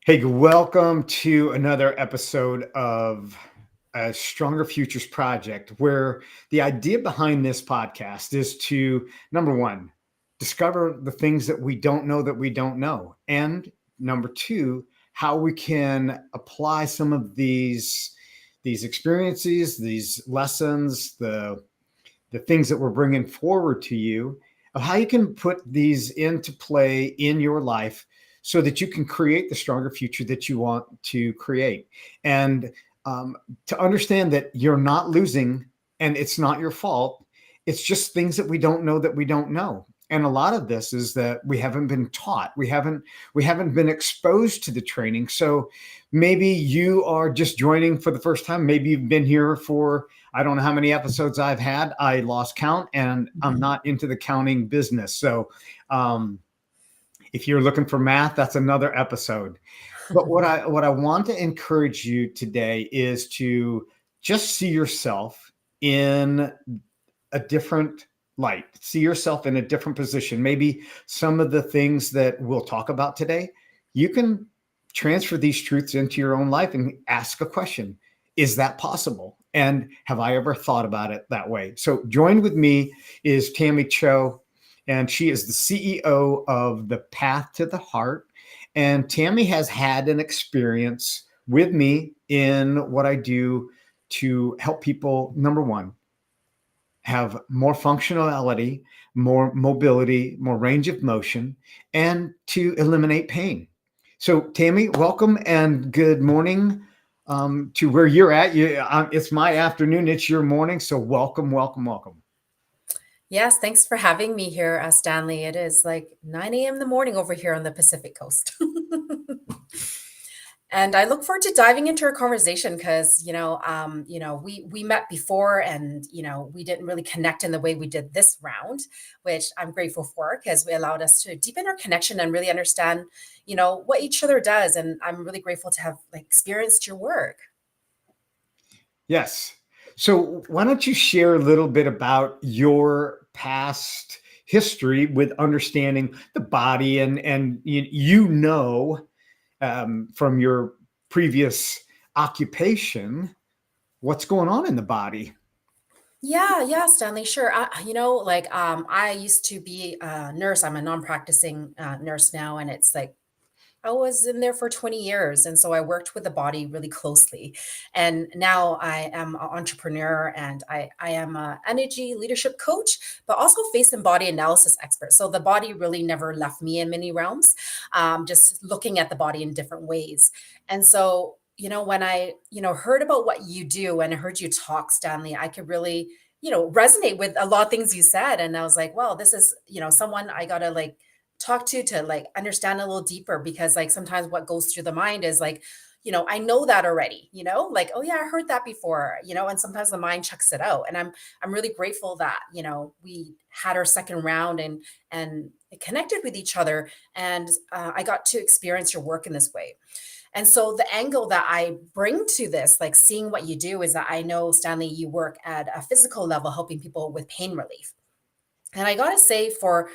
Hey, welcome to another episode of a Stronger Futures Project, where the idea behind this podcast is to, number one, discover the things that we don't know that we don't know. And number two, how we can apply some of these experiences, these lessons, the things that we're bringing forward to you, of how you can put these into play in your life so that you can create the stronger future that you want to create. And to understand that you're not losing and it's not your fault. It's just things that we don't know that we don't know. And a lot of this is that we haven't been taught. We haven't been exposed to the training. So maybe you are just joining for the first time. Maybe you've been here for, I don't know how many episodes I've had. I lost count and I'm not into the counting business. So um, if you're looking for math, that's another episode. But what I want to encourage you today is to just see yourself in a different light. See yourself in a different position. Maybe some of the things that we'll talk about today, you can transfer these truths into your own life and ask a question. Is that possible? And have I ever thought about it that way? So joined with me is Tammy Cho, and she is the CEO of the Path to the Heart. And Tammy has had an experience with me in what I do to help people, number one, have more functionality, more mobility, more range of motion, and to eliminate pain. So, Tammy, welcome and good morning to where you're at. It's my afternoon, it's your morning. So, welcome, welcome, welcome. Yes, thanks for having me here, Stanley. It is like 9 a.m. in the morning over here on the Pacific Coast. And I look forward to diving into our conversation because, we met before and, we didn't really connect in the way we did this round, which I'm grateful for because we allowed us to deepen our connection and really understand, what each other does. And I'm really grateful to have like experienced your work. Yes. So, why don't you share a little bit about your past history with understanding the body and from your previous occupation what's going on in the body. Yeah, yeah, Stanley, sure. I used to be a nurse. I'm a non-practicing nurse now, and it's like I was in there for 20 years, and so I worked with the body really closely. And now I am an entrepreneur, and I am a energy leadership coach, but also face and body analysis expert. So the body really never left me in many realms, just looking at the body in different ways. And so, when I, heard about what you do and I heard you talk, Stanley, I could really, resonate with a lot of things you said. And I was like, well, this is, someone I gotta like talk to like understand a little deeper because like sometimes what goes through the mind is like, I know that already, like, oh yeah, I heard that before, and sometimes the mind checks it out. And I'm really grateful that, we had our second round and it connected with each other. And I got to experience your work in this way. And so the angle that I bring to this, like seeing what you do, is that I know, Stanley, you work at a physical level helping people with pain relief. And I gotta say, for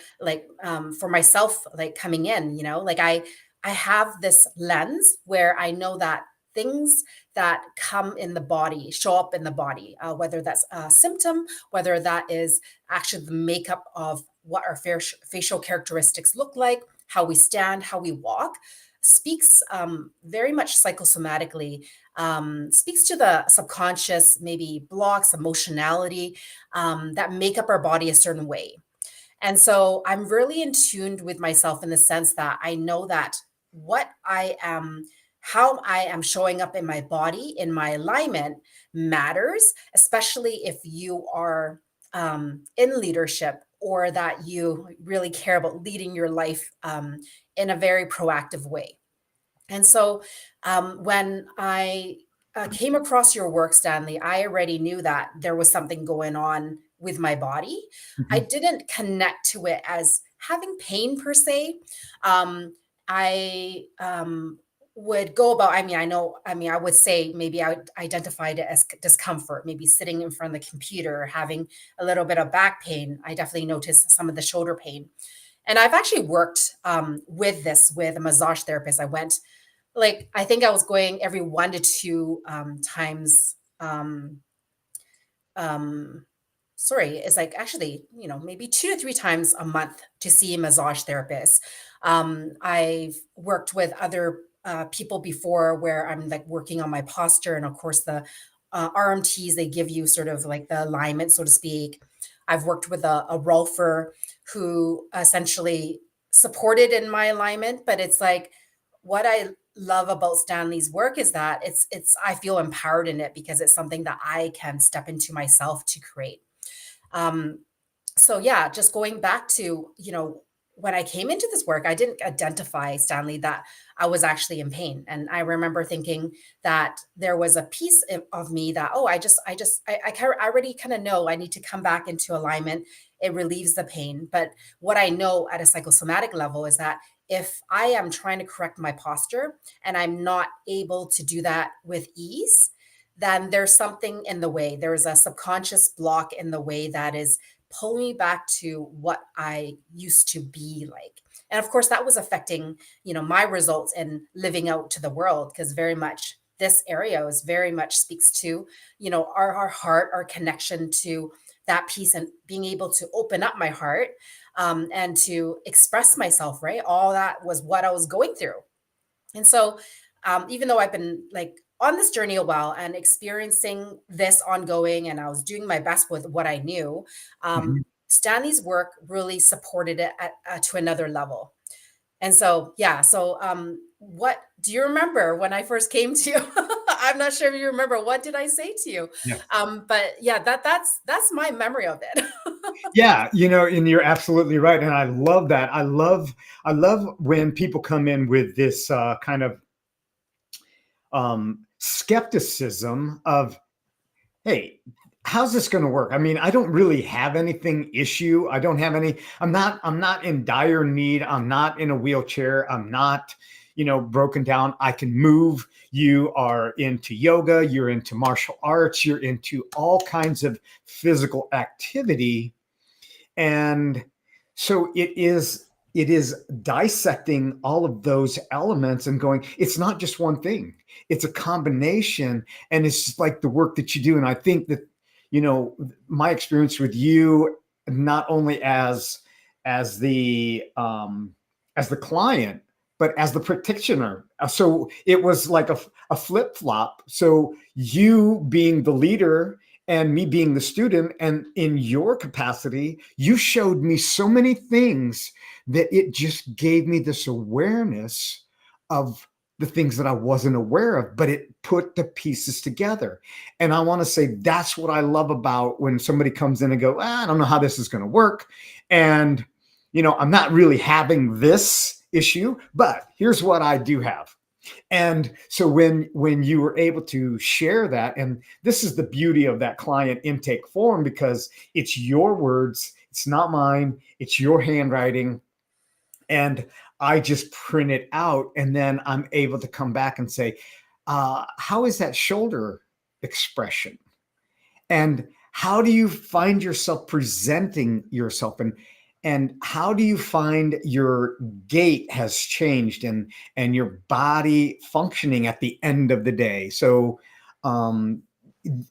myself, like coming in, like I have this lens where I know that things that come in the body show up in the body, whether that's a symptom, whether that is actually the makeup of what our facial characteristics look like, how we stand, how we walk, speaks very much psychosomatically, speaks to the subconscious, maybe blocks, emotionality, that make up our body a certain way. And so I'm really in tuned with myself in the sense that I know that what I am, how I am showing up in my body, in my alignment matters, especially if you are in leadership or that you really care about leading your life in a very proactive way. And so when I came across your work, Stanley, I already knew that there was something going on with my body. I Mhm. didn't connect to it as having pain per se. I would go about, I would say maybe I would identified it as discomfort, maybe sitting in front of the computer, having a little bit of back pain. I definitely noticed some of the shoulder pain. And I've actually worked with this with a massage therapist. I went like I think I was going every 1 to 2 times. Um, sorry, it's like actually, maybe 2 to 3 times a month to see a massage therapist. I've worked with other people before where I'm like working on my posture, and of course the RMTs, they give you sort of like the alignment, so to speak. I've worked with a rolfer who essentially supported in my alignment, but it's like what I love about Stanley's work is that it's I feel empowered in it because it's something that I can step into myself to create. Um, so yeah, just going back to, when I came into this work, I didn't identify, Stanley, that I was actually in pain. And I remember thinking that there was a piece of me that, oh, I already kind of know I need to come back into alignment. It relieves the pain. But what I know at a psychosomatic level is that if I am trying to correct my posture and I'm not able to do that with ease, then there's something in the way. There is a subconscious block in the way that is pull me back to what I used to be like. And of course, that was affecting, my results in living out to the world, because very much this area is very much speaks to, our heart, our connection to that piece, and being able to open up my heart, and to express myself, right? All that was what I was going through. And so, even though I've been like on this journey a while and experiencing this ongoing, and I was doing my best with what I knew, Mhm. Stanley's work really supported it to another level. And so, yeah. So, what do you remember when I first came to you? I'm not sure if you remember. What did I say to you? Yeah. But yeah, that's my memory of it. Yeah, and you're absolutely right. And I love that. I love when people come in with this kind of skepticism of, hey, how's this going to work? I mean, I don't really have anything issue. I don't have any, I'm not in dire need. I'm not in a wheelchair. I'm not, broken down. I can move. You are into yoga, you're into martial arts, you're into all kinds of physical activity. And so it is dissecting all of those elements and going, it's not just one thing, it's a combination. And it's just like the work that you do. And I think that, my experience with you, not only as the as the client, but as the practitioner. So it was like a flip flop. So you being the leader and me being the student, and in your capacity, you showed me so many things that it just gave me this awareness of the things that I wasn't aware of, but it put the pieces together. And I want to say that's what I love about when somebody comes in and go, I don't know how this is going to work. And, I'm not really having this issue, but here's what I do have. And so when you were able to share that, and this is the beauty of that client intake form, because it's your words, it's not mine, it's your handwriting, and I just print it out, and then I'm able to come back and say, how is that shoulder expression? And how do you find yourself presenting yourself, and how do you find your gait has changed, and your body functioning at the end of the day? So um,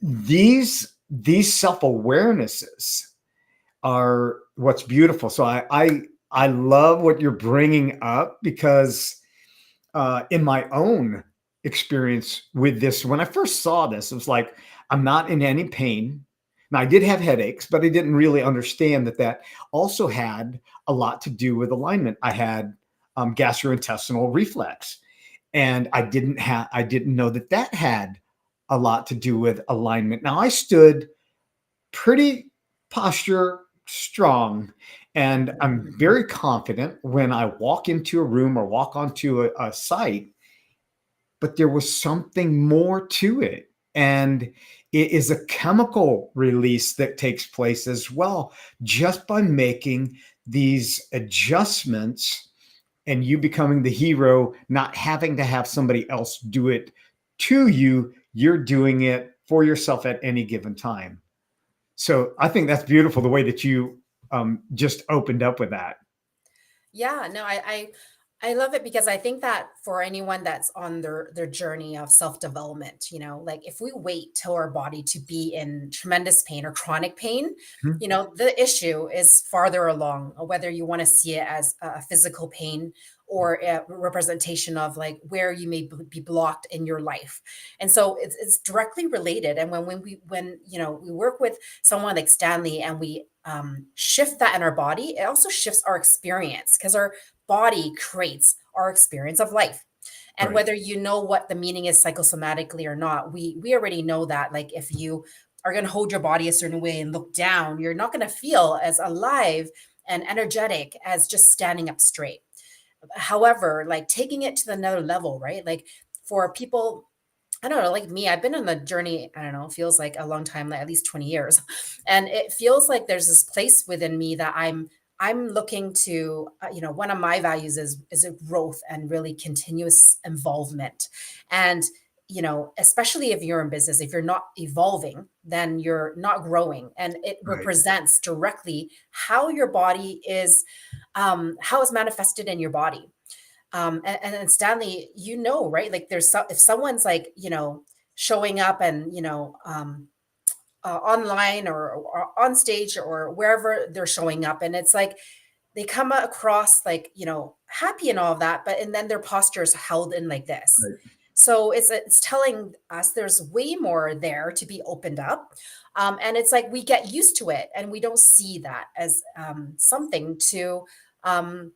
these self-awarenesses are what's beautiful. So I love what you're bringing up, because in my own experience with this, when I first saw this, it was like, I'm not in any pain. Now, I did have headaches, but I didn't really understand that also had a lot to do with alignment. I had gastrointestinal reflex, and I didn't know that had a lot to do with alignment. Now, I stood pretty posture strong, and I'm very confident when I walk into a room or walk onto a site, but there was something more to it. And it is a chemical release that takes place as well, just by making these adjustments, and you becoming the hero, not having to have somebody else do it to you. You're doing it for yourself at any given time. So I think that's beautiful, the way that you just opened up with that. Yeah, no, I love it because I think that for anyone that's on their journey of self-development, like if we wait till our body to be in tremendous pain or chronic pain, Mhm. the issue is farther along, whether you want to see it as a physical pain or a representation of like where you may be blocked in your life. And so it's directly related. And when we work with someone like Stanley and we shift that in our body, it also shifts our experience because our body creates our experience of life. And Right. whether you know what the meaning is psychosomatically or not, we already know that like if you are going to hold your body a certain way and look down, you're not going to feel as alive and energetic as just standing up straight. However, like taking it to another level, right? Like for people, I don't know, like me, I've been on the journey, I don't know, feels like a long time, like at least 20 years. And it feels like there's this place within me that I'm looking to, one of my values is a growth and really continuous involvement. And especially if you're in business, if you're not evolving, then you're not growing. And it Right. represents directly how your body is, how it's manifested in your body. And Stanley, right? Like if someone's like, showing up and, online or on stage or wherever they're showing up. And it's like they come across like, happy and all of that, but and then their posture is held in like this. Right. So it's telling us there's way more there to be opened up. And it's like we get used to it and we don't see that as something to um,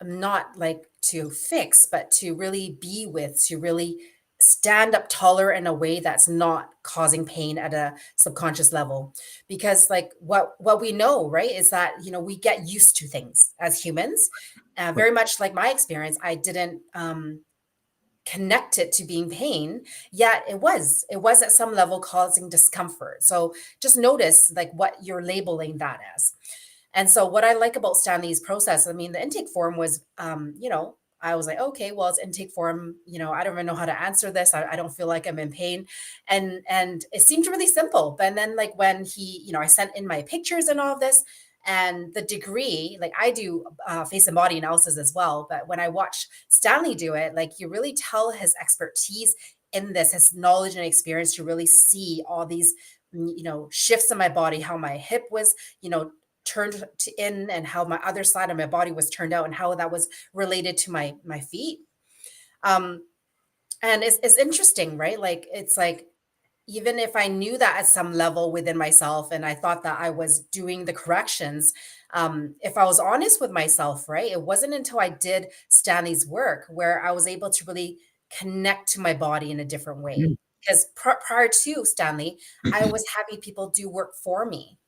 not like to fix, but to really be with, to really stand up taller in a way that's not causing pain at a subconscious level. Because like what we know, right, is that we get used to things as humans. Right. Very much like my experience, I didn't connect it to being pain, yet it was at some level causing discomfort. So just notice like what you're labeling that as. And so what I like about Stanley's process, I mean, the intake form was, I was like, okay, well, it's intake form. I don't even know how to answer this. I don't feel like I'm in pain, and it seemed really simple. But then, like when I sent in my pictures and all of this, and the degree, like I do face and body analysis as well. But when I watch Stanley do it, like you really tell his expertise in this, his knowledge and experience to really see all these, shifts in my body, how my hip was, turned to in and how my other side of my body was turned out and how that was related to my feet. Um, and it's interesting, right? Like it's like even if I knew that at some level within myself and I thought that I was doing the corrections, if I was honest with myself, right, it wasn't until I did Stanley's work where I was able to really connect to my body in a different way. Mhm. Because prior to Stanley, I was having people do work for me.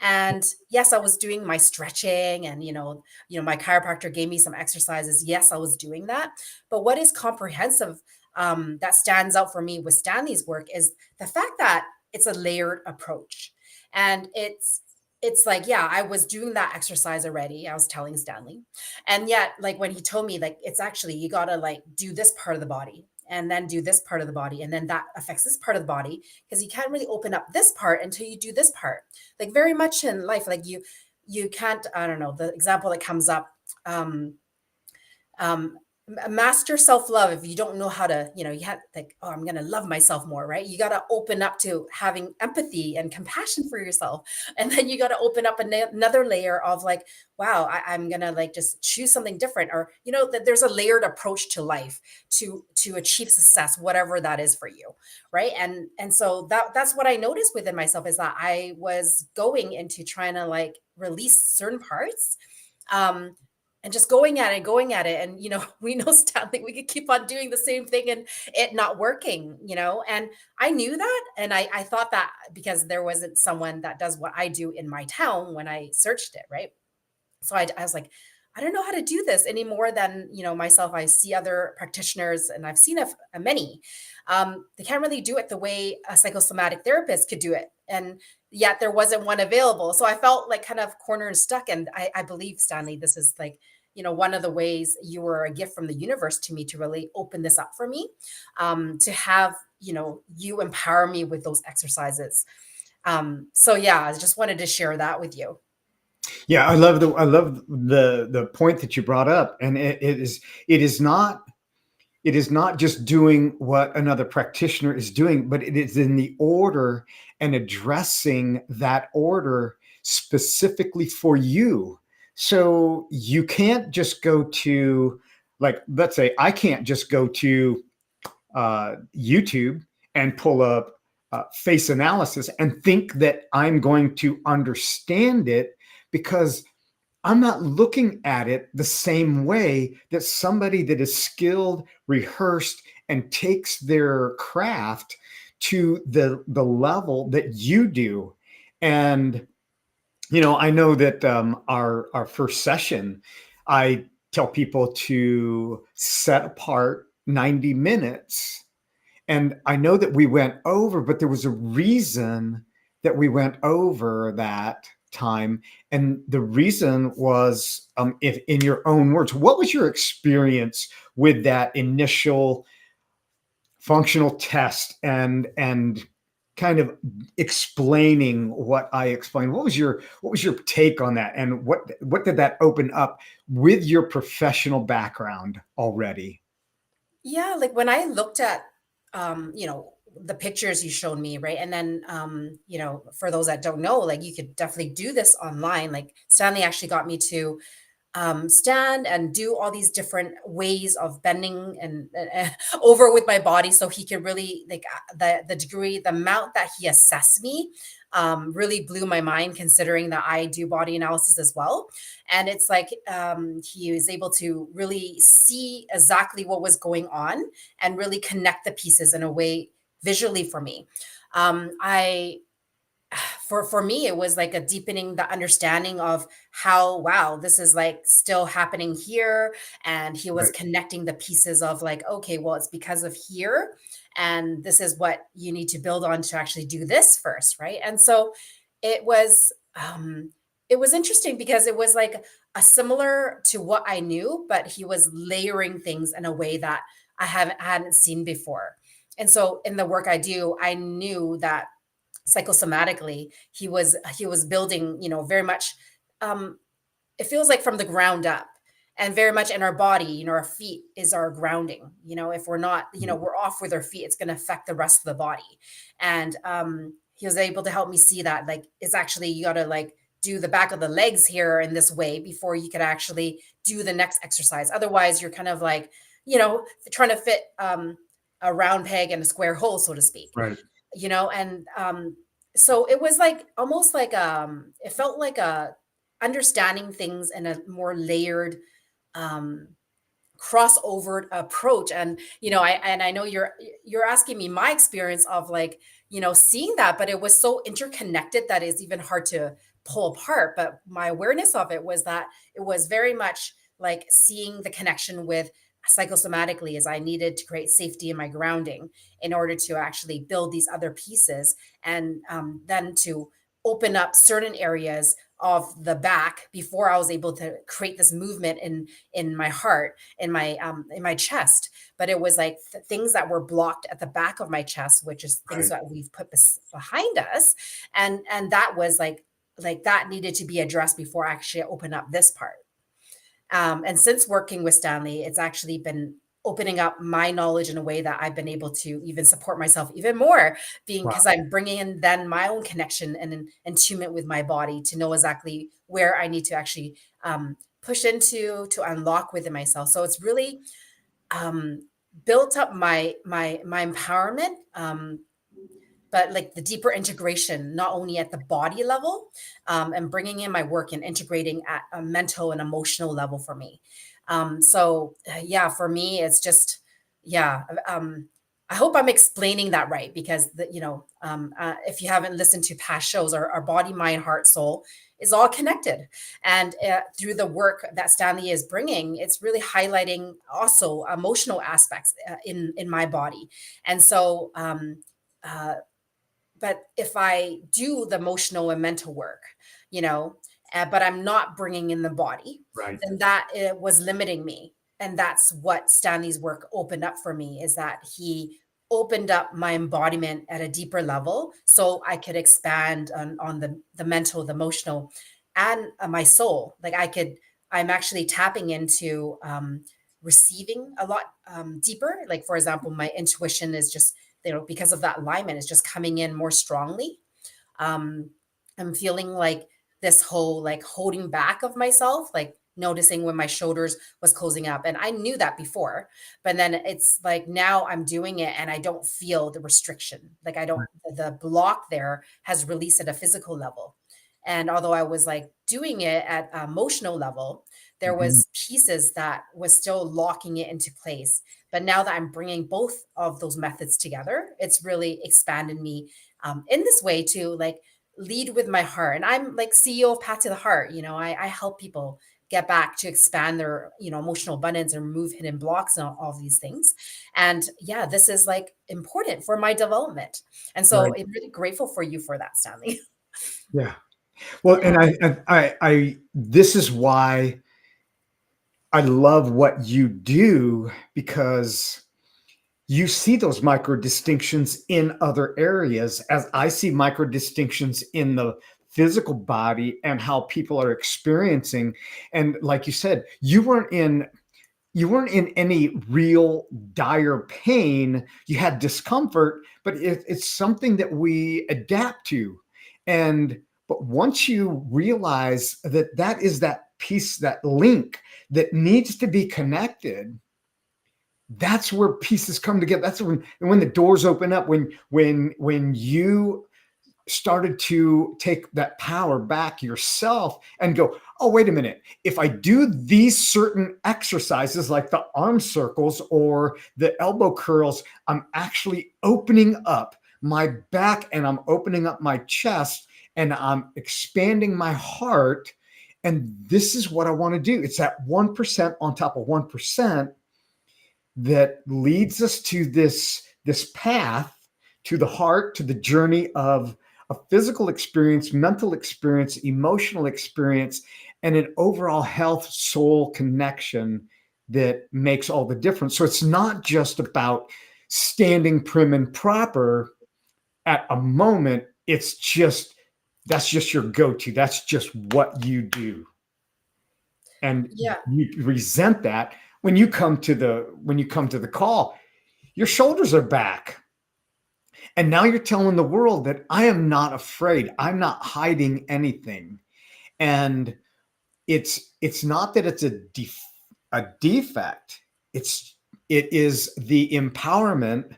And yes, I was doing my stretching and my chiropractor gave me some exercises. Yes, I was doing that. But what is comprehensive that stands out for me with Stanley's work is the fact that it's a layered approach. And it's like, yeah, I was doing that exercise already. I was telling Stanley. And yet, like when he told me, like, it's actually you gotta like do this part of the body and then do this part of the body, and then that affects this part of the body because you can't really open up this part until you do this part, like very much in life, like you can't, I don't know, the example that comes up, um um master self-love. If you don't know how to, you have like, oh, I'm gonna love myself more, right? You got to open up to having empathy and compassion for yourself, and then you got to open up another layer of like, wow, I'm gonna like just choose something different, or that there's a layered approach to life to achieve success, whatever that is for you, right? And so that's what I noticed within myself, is that I was going into trying to like release certain parts, um and just going at it. And we know, Stanley, we could keep on doing the same thing and it not working, and I knew that, and I thought that because there wasn't someone that does what I do in my town when I searched it, right? So I was like, I don't know how to do this any more than myself. I see other practitioners, and I've seen a many. They can't really do it the way a psychosomatic therapist could do it, and yet there wasn't one available. So I felt like kind of cornered and stuck. And I believe, Stanley, this is like one of the ways you were a gift from the universe to me to really open this up for me, to have you empower me with those exercises. So yeah, I just wanted to share that with you. Yeah, I love the point that you brought up, and it is not it is not just doing what another practitioner is doing, but it is in the order and addressing that order specifically for you. So you can't just go to, like, let's say I can't just go to YouTube and pull up face analysis and think that I'm going to understand it, because I'm not looking at it the same way that somebody that is skilled, rehearsed, and takes their craft to the level that you do. And I know that our first session, I tell people to set apart 90 minutes, and I know that we went over, but there was a reason that we went over that time. And the reason was, if in your own words, what was your experience with that initial functional test, and kind of explaining what I explained? What was your take on that? And what did that open up with your professional background already? Yeah, like when I looked at, the pictures you showed me, right? And then, for those that don't know, like you could definitely do this online. Like Stanley actually got me to stand and do all these different ways of bending and over with my body, so he could really like the degree, the amount that he assessed me really blew my mind, considering that I do body analysis as well. And it's like he was able to really see exactly what was going on and really connect the pieces in a way visually for me. I for me it was like a deepening the understanding of how, wow, this is like still happening here. And he was Right, connecting the pieces of like, okay, well, it's because of here, and this is what you need to build on to actually do this first, right? And so it was it was interesting because it was like a similar to what I knew, but he was layering things in a way that I hadn't seen before. And so in the work I do, I knew that psychosomatically he was building, very much, um it feels like from the ground up, and very much in our body, our feet is our grounding. If we're not, we're off with our feet, it's going to affect the rest of the body. And he was able to help me see that, like, it's actually, you got to like do the back of the legs here in this way before you could actually do the next exercise. Otherwise you're kind of like, trying to fit a round peg in a square hole, so to speak. right, And so it was like almost like it felt like a understanding things in a more layered um crossover approach. And I know you're asking me my experience of like, seeing that, but it was so interconnected that it's even hard to pull apart. But my awareness of it was that it was very much like seeing the connection with psychosomatically, as I needed to create safety in my grounding in order to actually build these other pieces. And then to open up certain areas of the back before I was able to create this movement in my heart, in my chest. But it was like things that were blocked at the back of my chest, which is things right, that we've put behind us. And that was like that needed to be addressed before I actually open up this part. And since working with Stanley, it's actually been opening up my knowledge in a way that I've been able to even support myself even more, being because wow, I'm bringing in then my own connection and attunement with my body to know exactly where I need to actually push into to unlock within myself. So it's really um, built up my empowerment. But like the deeper integration, not only at the body level, and bringing in my work and integrating at a mental and emotional level for me. Yeah, for me, it's just, yeah. I hope I'm explaining that right, because if you haven't listened to past shows, our body, mind, heart, soul is all connected. And through the work that Stanley is bringing, it's really highlighting also emotional aspects in my body. And so, uh, but if I do the emotional and mental work, but I'm not bringing in the body, right, then that it was limiting me. And that's what Stanley's work opened up for me, is that he opened up my embodiment at a deeper level so I could expand on the mental, the emotional and my soul. Like I'm actually tapping into receiving a lot deeper. Like for example, my intuition is just, because of that alignment, is just coming in more strongly. um I'm feeling like this whole like holding back of myself, like noticing when my shoulders was closing up, and I knew that before, but then it's like now I'm doing it and I don't feel the restriction. Like I don't, the block there has released at a physical level. And although I was like doing it at an emotional level, there Mhm. was pieces that was still locking it into place. But now that I'm bringing both of those methods together, it's really expanded me in this way to like lead with my heart. And I'm like CEO of Path to the Heart. I help people get back to expand their, emotional abundance and remove hidden blocks and all these things. And yeah, this is like important for my development. And so Right. I'm really grateful for you for that, Stanley. Yeah. Well, Yeah. and this is why I love what you do, because you see those micro distinctions in other areas, as I see micro distinctions in the physical body and how people are experiencing. And like you said, you weren't in any real dire pain. You had discomfort, but it's something that we adapt to. And but once you realize that that is that piece, that link that needs to be connected, that's where pieces come together. That's when the doors open up, when you started to take that power back yourself and go, oh, wait a minute. If I do these certain exercises like the arm circles or the elbow curls, I'm actually opening up my back and I'm opening up my chest and I'm expanding my heart. And this is what I want to do. It's that 1% on top of 1% that leads us to this path, to the heart, to the journey of a physical experience, mental experience, emotional experience, and an overall health soul connection that makes all the difference. So it's not just about standing prim and proper at a moment. It's just, that's just your go-to. That's just what you do. And Yeah. you resent that when you come to the call, your shoulders are back. And now you're telling the world that I am not afraid. I'm not hiding anything. And it's not that it's a defect. It is the empowerment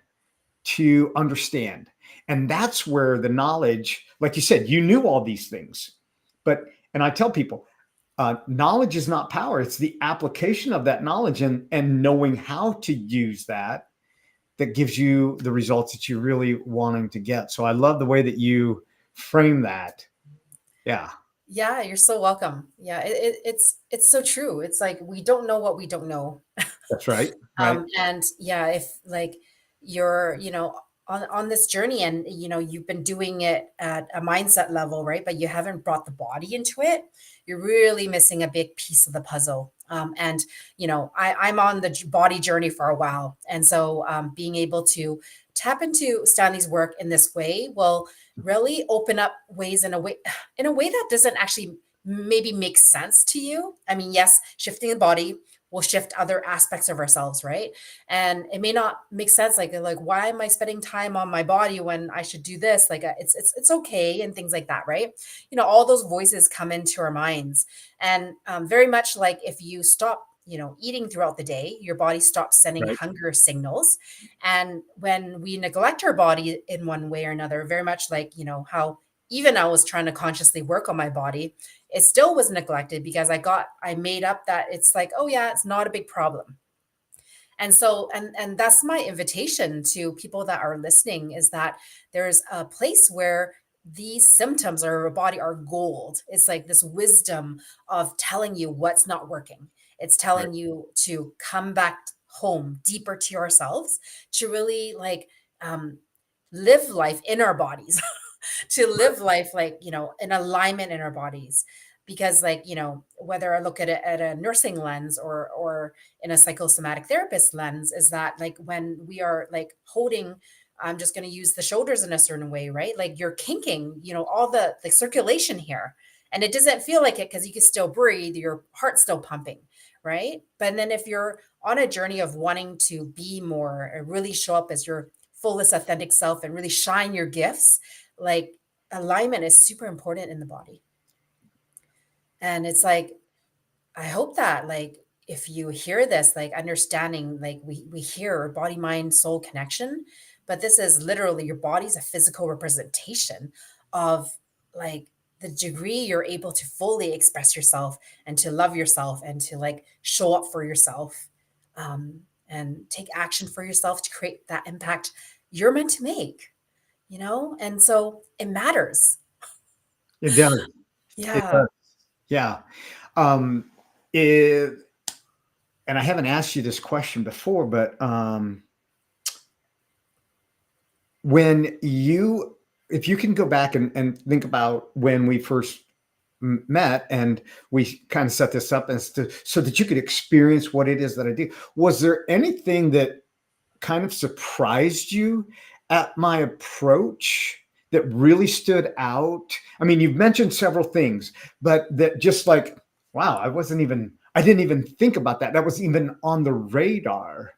to understand. And that's where the knowledge, like you said, you knew all these things. And I tell people, knowledge is not power. It's the application of that knowledge and knowing how to use that gives you the results that you're really wanting to get. So I love the way that you frame that. Yeah, Yeah, you're so welcome. Yeah, it's so true. It's like we don't know what we don't know. that's right. Right. And yeah, if like you're, on this journey and you've been doing it at a mindset level, right? But you haven't brought the body into it, you're really missing a big piece of the puzzle. And I'm on the body journey for a while. And so being able to tap into Stanley's work in this way will really open up ways in a way that doesn't actually maybe make sense to you. I mean, yes, shifting the body will shift other aspects of ourselves, right? And it may not make sense, like why am I spending time on my body when I should do this? Like it's okay and things like that, right? All those voices come into our minds, and very much like if you stop, eating throughout the day, your body stops sending Right. hunger signals. And when we neglect our body in one way or another, very much like how even I was trying to consciously work on my body, it still was neglected because I made up that it's like, oh yeah, it's not a big problem. And so and that's my invitation to people that are listening, is that there's a place where these symptoms of our body are gold. It's like this wisdom of telling you what's not working. It's Right. telling you to come back home deeper to yourselves, to really like um live life in our bodies, to live life like in alignment in our bodies. Because like whether I look at it at a nursing lens or in a psychosomatic therapist lens, is that like when we are like holding, I'm just going to use the shoulders in a certain way, right? Like you're kinking all the circulation here. And it doesn't feel like it because you can still breathe, your heart's still pumping, right? But then if you're on a journey of wanting to be more and really show up as your fullest authentic self and really shine your gifts, like alignment is super important in the body. And it's like, I hope that like if you hear this, like understanding, like we hear body, mind, soul connection, but this is literally your body's a physical representation of like the degree you're able to fully express yourself and to love yourself and to like show up for yourself, and take action for yourself to create that impact you're meant to make, you know? And so it matters. It does. It Yeah. does. Yeah. Um, it, and I haven't asked you this question before, but when you, if you can go back and think about when we first met and we kind of set this up as to so that you could experience what it is that I do, was there anything that kind of surprised you at my approach that really stood out? I mean, you've mentioned several things, but that just like, wow, I didn't even think about that. That was even on the radar.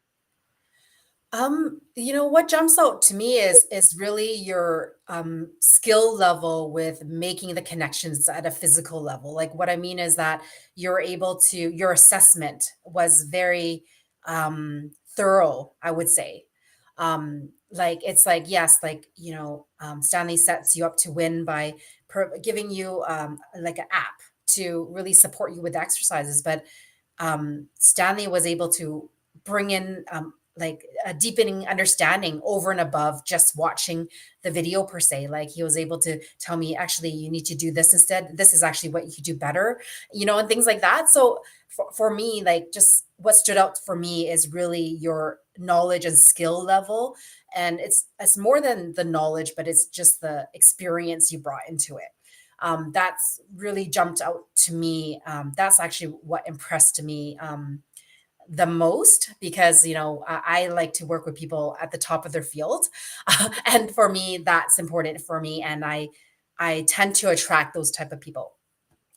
You know, what jumps out to me is really your skill level with making the connections at a physical level. Like what I mean is that you're able to your assessment was very thorough, I would say. Like it's like yes, like you know, Stanley sets you up to win by giving you like an app to really support you with exercises, but Stanley was able to bring in like a deepening understanding over and above just watching the video per se. Like he was able to tell me, actually, you need to do this instead. This is actually what you could do better, you know, and things like that. So for me, like just what stood out for me is really your knowledge and skill level. And it's more than the knowledge, but it's just the experience you brought into it. That's really jumped out to me. That's actually what impressed me the most because you know I like to work with people at the top of their field, and for me that's important for me, and I tend to attract those type of people.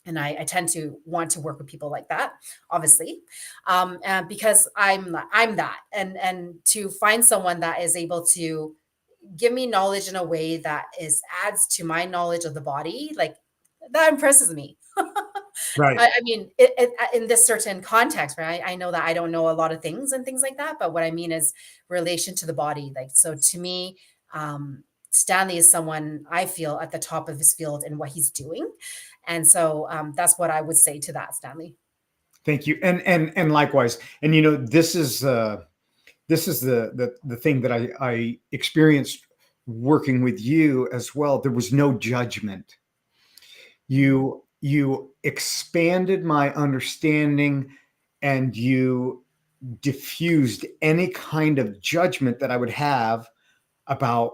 And I tend to want to work with people like that, obviously, and because I'm that, and to find someone that is able to give me knowledge in a way that is adds to my knowledge of the body, like that impresses me. Right. I mean, in this certain context, right? I know that I don't know a lot of things and things like that, but what I mean is relation to the body. Like, so to me, Stanley is someone I feel at the top of his field in what he's doing. And so that's what I would say to that, Stanley. Thank you. And likewise. And you know, this is the thing that I experienced working with you as well. There was no judgment. You expanded my understanding and you diffused any kind of judgment that I would have about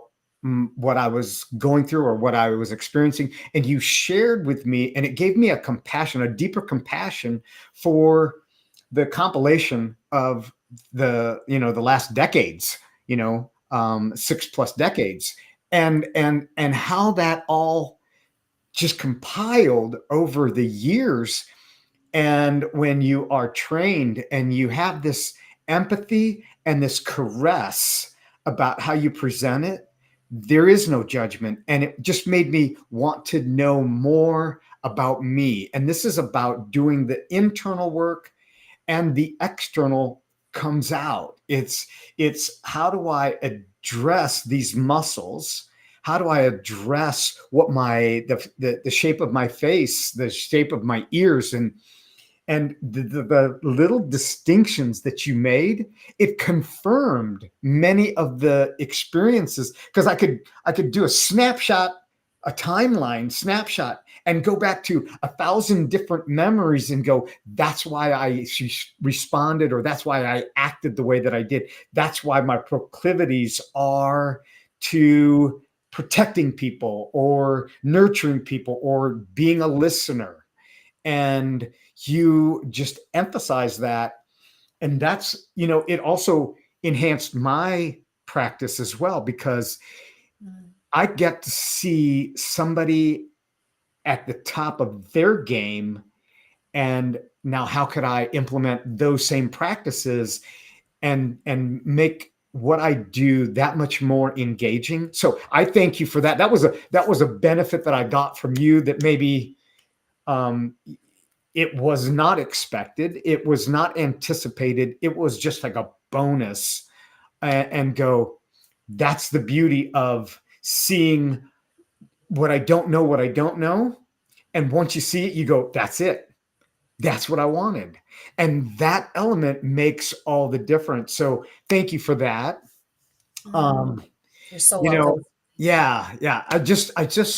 what I was going through or what I was experiencing. And you shared with me, and it gave me a compassion, a deeper compassion for the compilation of the last decades, 6+ decades, and how that all just compiled over the years. And when you are trained and you have this empathy and this caress about how you present it, there is no judgment. And it just made me want to know more about me. And this is about doing the internal work, and the external comes out. It's how do I address these muscles? How do I address what the shape of my face, the shape of my ears, and the little distinctions that you made, it confirmed many of the experiences, because I could do a timeline snapshot, and go back to 1,000 different memories and go, that's why I responded, or that's why I acted the way that I did. That's why my proclivities are to protecting people or nurturing people or being a listener. And you just emphasize that. And that's, it also enhanced my practice as well, because Mm, I get to see somebody at the top of their game, and now how could I implement those same practices and make what I do that much more engaging. So I thank you for that. That was a benefit that I got from you that maybe um, it was not expected, it was not anticipated, it was just like a bonus. And go, that's the beauty of seeing what I don't know. And once you see it, you go, that's it. That's what I wanted. And that element makes all the difference. So thank you for that. Mm, Um, you're so you know, welcome. yeah, yeah. I just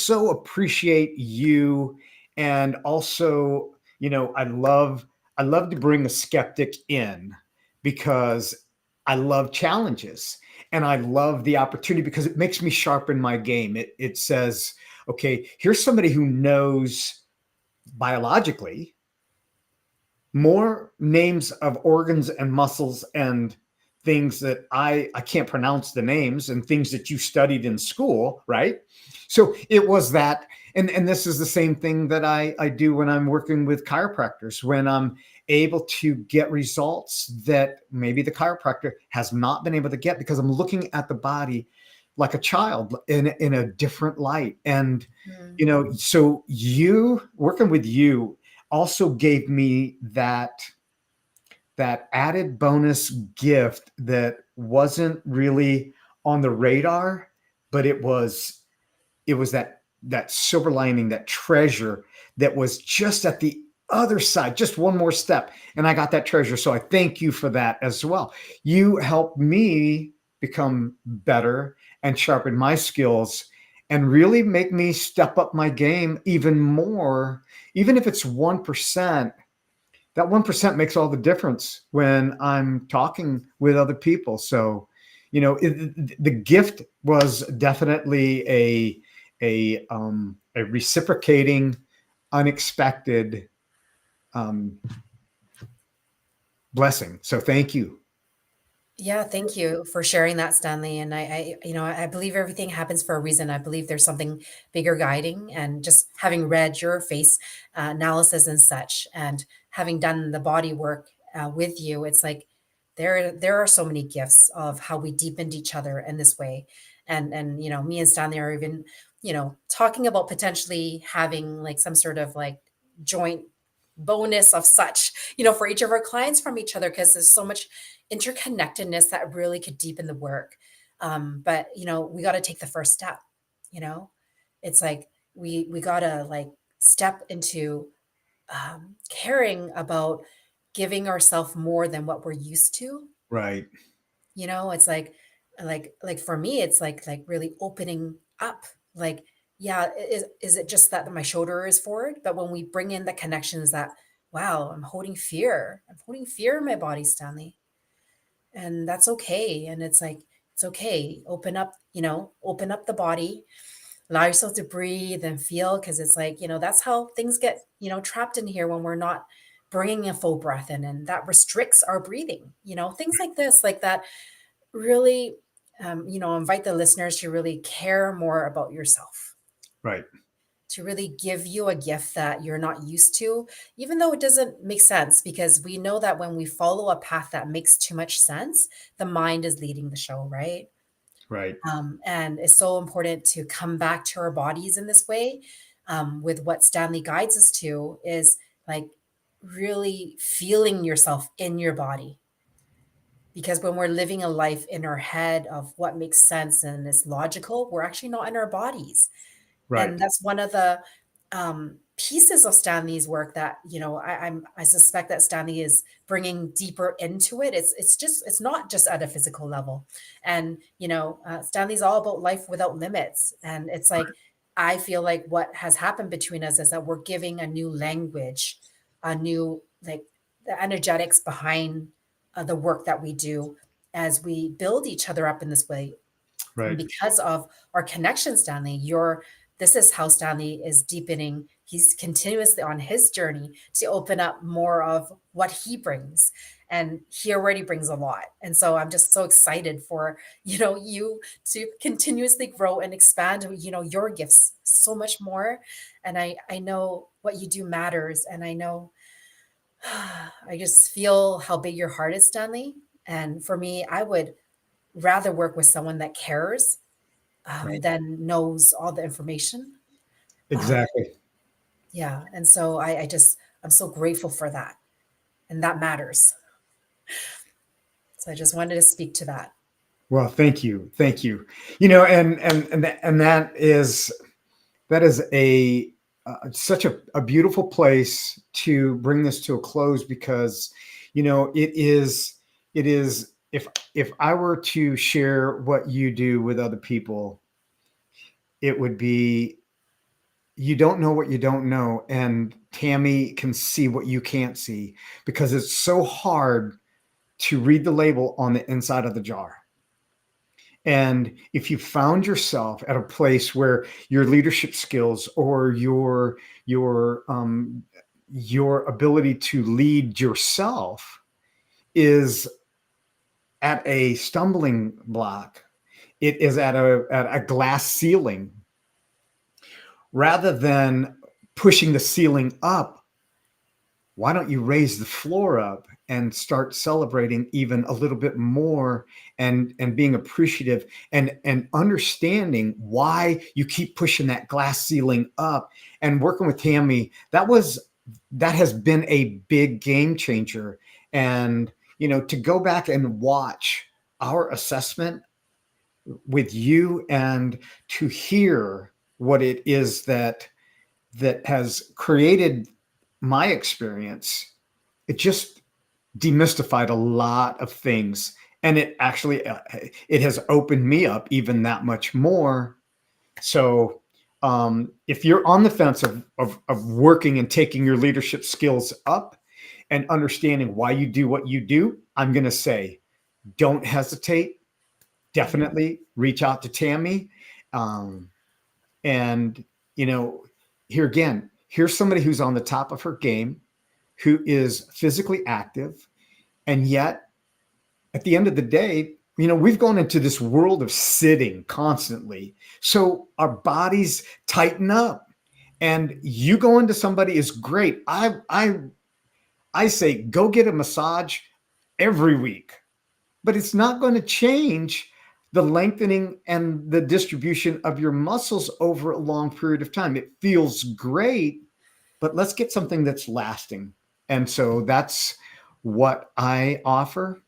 so appreciate you. And also, I love to bring a skeptic in because I love challenges and I love the opportunity because it makes me sharpen my game. It says, okay, here's somebody who knows biologically more names of organs and muscles and things that I can't pronounce the names, and things that you studied in school, right? So it was that, and this is the same thing that I do when I'm working with chiropractors, when I'm able to get results that maybe the chiropractor has not been able to get, because I'm looking at the body like a child in a different light. And Mm. so you working with you also gave me that added bonus gift that wasn't really on the radar, but it was that silver lining, that treasure that was just at the other side, just one more step, and I got that treasure. So I thank you for that as well. You helped me become better and sharpen my skills and really make me step up my game even more. Even if it's 1%, that 1% makes all the difference when I'm talking with other people. So, the gift was definitely a reciprocating, unexpected um, blessing. So thank you. Yeah, thank you for sharing that, Stanley. And I believe everything happens for a reason. I believe there's something bigger guiding. And just having read your face analysis and such, and having done the body work with you, it's like there are so many gifts of how we deepened each other in this way. And me and Stanley are even talking about potentially having like some sort of like joint bonus of such for each of our clients from each other, because there's so much interconnectedness that really could deepen the work. But we got to take the first step. You know, it's like we got to like step into caring about giving ourselves more than what we're used to. Right, It's like for me, it's like really opening up. Like, yeah, is it just that my shoulder is forward? But when we bring in the connections that, wow, I'm holding fear. I'm holding fear in my body, Stanley, and that's okay. And it's like it's okay. Open up the body, allow yourself to breathe and feel, because it's like that's how things get trapped in here when we're not bringing a full breath in, and that restricts our breathing. Things like this, like that, really invite the listeners to really care more about yourself, right, to really give you a gift that you're not used to, even though it doesn't make sense, because we know that when we follow a path that makes too much sense, the mind is leading the show, right? right, And it's so important to come back to our bodies in this way. With what Stanley guides us to is like really feeling yourself in your body, because when we're living a life in our head of what makes sense and is logical, we're actually not in our bodies. right, And that's one of the pieces of Stanley's work that I suspect that Stanley is bringing deeper into it. It's not just at a physical level, and Stanley's all about life without limits. And it's like I feel like what has happened between us is that we're giving a new language, a new like the energetics behind the work that we do as we build each other up in this way. And right, because of our connection, Stanley, you're this is how Stanley is deepening. He's continuously on his journey to open up more of what he brings. And he already brings a lot. And so I'm just so excited for, you to continuously grow and expand, your gifts so much more. And I know what you do matters. And I know I just feel how big your heart is, Stanley. And for me, I would rather work with someone that cares Right. than knows all the information. Um, Exactly. yeah. And so I'm so grateful for that. And that matters. So I just wanted to speak to that. Well, thank you. Thank you. And that is such a beautiful place to bring this to a close, because it is if I were to share what you do with other people, it would be, you don't know what you don't know, and Tammy can see what you can't see, because it's so hard to read the label on the inside of the jar. And if you found yourself at a place where your leadership skills or your ability to lead yourself is at a stumbling block, it is at a glass ceiling, rather than pushing the ceiling up, why don't you raise the floor up and start celebrating even a little bit more, and being appreciative, and understanding why you keep pushing that glass ceiling up. And working with Tammy, that has been a big game changer. And to go back and watch our assessment with you, and to hear what it is that has created my experience, it just demystified a lot of things. And it actually it has opened me up even that much more. So if you're on the fence of working and taking your leadership skills up and understanding why you do what you do, I'm going to say, don't hesitate. Mhm. Definitely reach out to Tammy. um, and you know here again, here's somebody who's on the top of her game, who is physically active, and yet at the end of the day, we've gone into this world of sitting constantly, so our bodies tighten up. And you go into somebody is great. I say go get a massage every week, but it's not going to change the lengthening and the distribution of your muscles over a long period of time. It feels great, but let's get something that's lasting. And so that's what I offer.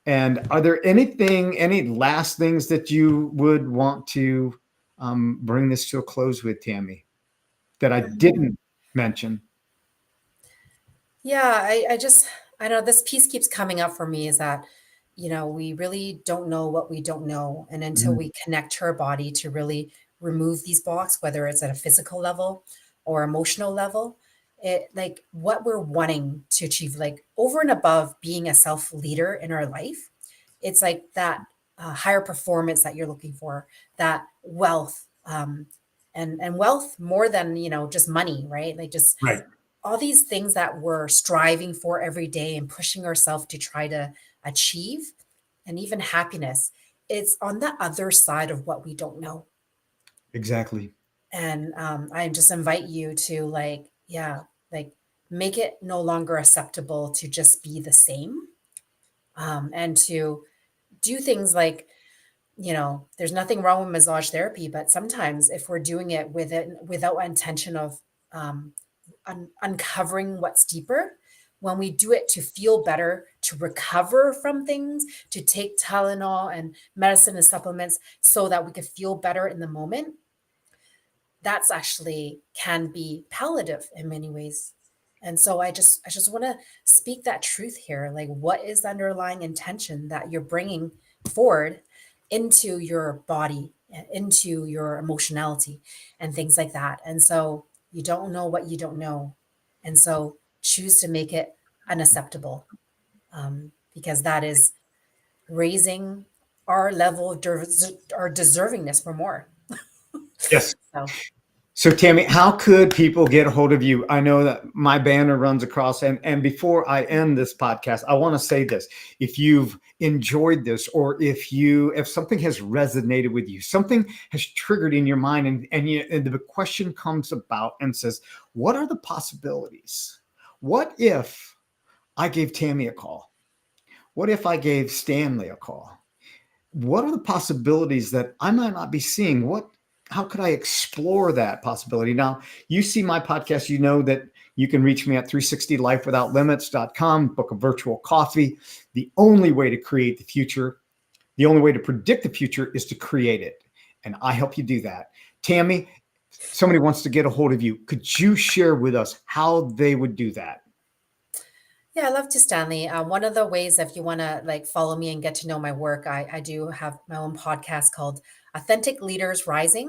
And are there any last things that you would want to bring this to a close with, Tammy, that I didn't mention? Yeah, I know this piece keeps coming up for me is that, we really don't know what we don't know. And until Mhm. we connect to our body to really remove these blocks, whether it's at a physical level or emotional level, it like what we're wanting to achieve, like over and above being a self leader in our life, it's like that higher performance that you're looking for, that wealth, and wealth more than, just money, right? Like just Right. all these things that we're striving for every day and pushing ourselves to try to achieve, and even happiness, it's on the other side of what we don't know. Exactly. And I just invite you to, like, yeah, like make it no longer acceptable to just be the same, and to do things like, there's nothing wrong with massage therapy, but sometimes if we're doing it with it without intention of um, uncovering what's deeper, when we do it to feel better, to recover from things, to take Tylenol and medicine and supplements so that we could feel better in the moment, that's actually can be palliative in many ways. And so I just want to speak that truth here. Like, what is the underlying intention that you're bringing forward into your body, into your emotionality, and things like that? And so you don't know what you don't know. And so choose to make it unacceptable, because that is raising our level of our deservingness for more. Yes. So. So Tammy, how could people get a hold of you? I know that my banner runs across, and before I end this podcast, I want to say this. If you've enjoyed this, or if something has resonated with you, something has triggered in your mind, and the question comes about and says, what are the possibilities? What if I gave Tammy a call? What if I gave Stanley a call? What are the possibilities that I might not be seeing? How could I explore that possibility? Now, you see my podcast, you know that you can reach me at 360lifewithoutlimits.com, book a virtual coffee. The only way to create the future, the only way to predict the future is to create it. And I help you do that. Tammy, somebody wants to get a hold of you. Could you share with us how they would do that? Yeah, I love to, Stanley. One of the ways, if you want to like follow me and get to know my work, I do have my own podcast called Authentic Leaders Rising.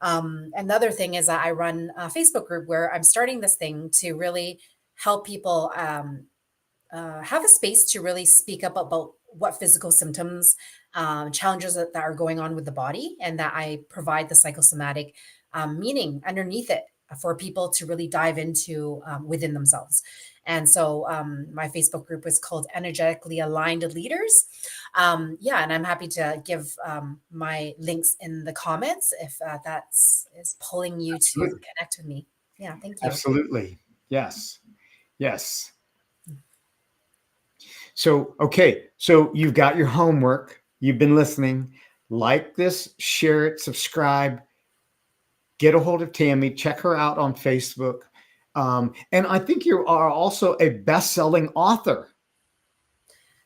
Another thing is that I run a Facebook group where I'm starting this thing to really help people have a space to really speak up about what physical symptoms, challenges that are going on with the body, and that I provide the psychosomatic meaning underneath it for people to really dive into within themselves. And so my Facebook group is called Energetically Aligned Leaders. Yeah, and I'm happy to give my links in the comments if that's is pulling you to Absolutely. connect with me. Yeah, thank you. Absolutely. Yes. Yes. So, okay. So you've got your homework. You've been listening. Like this, share it, subscribe, get a hold of Tammy, check her out on Facebook. And I think you are also a best-selling author.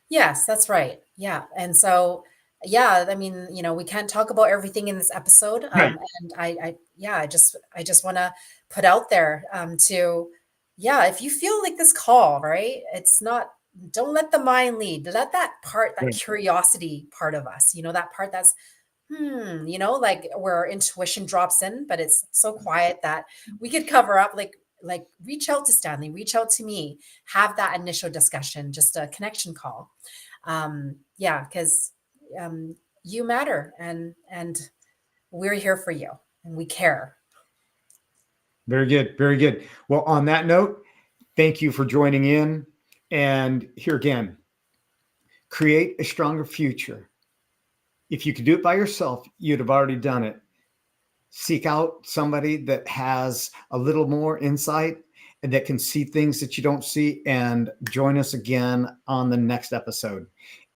Yes, that's right. Yeah. And so, yeah, I mean, we can't talk about everything in this episode. Right. And yeah, I just want to put out there yeah, if you feel like this call, right? It's not, don't let the mind lead. Let that part, that Right. curiosity part of us, that part that's, like where our intuition drops in, but it's so quiet that we could cover up, like reach out to Stanley, reach out to me, have that initial discussion, just a connection call. Yeah, because um, you matter, and we're here for you, and we care. Very good. Very good. Well, on that note, thank you for joining in. And here again, create a stronger future. If you could do it by yourself, you'd have already done it. Seek out somebody that has a little more insight and that can see things that you don't see, and join us again on the next episode.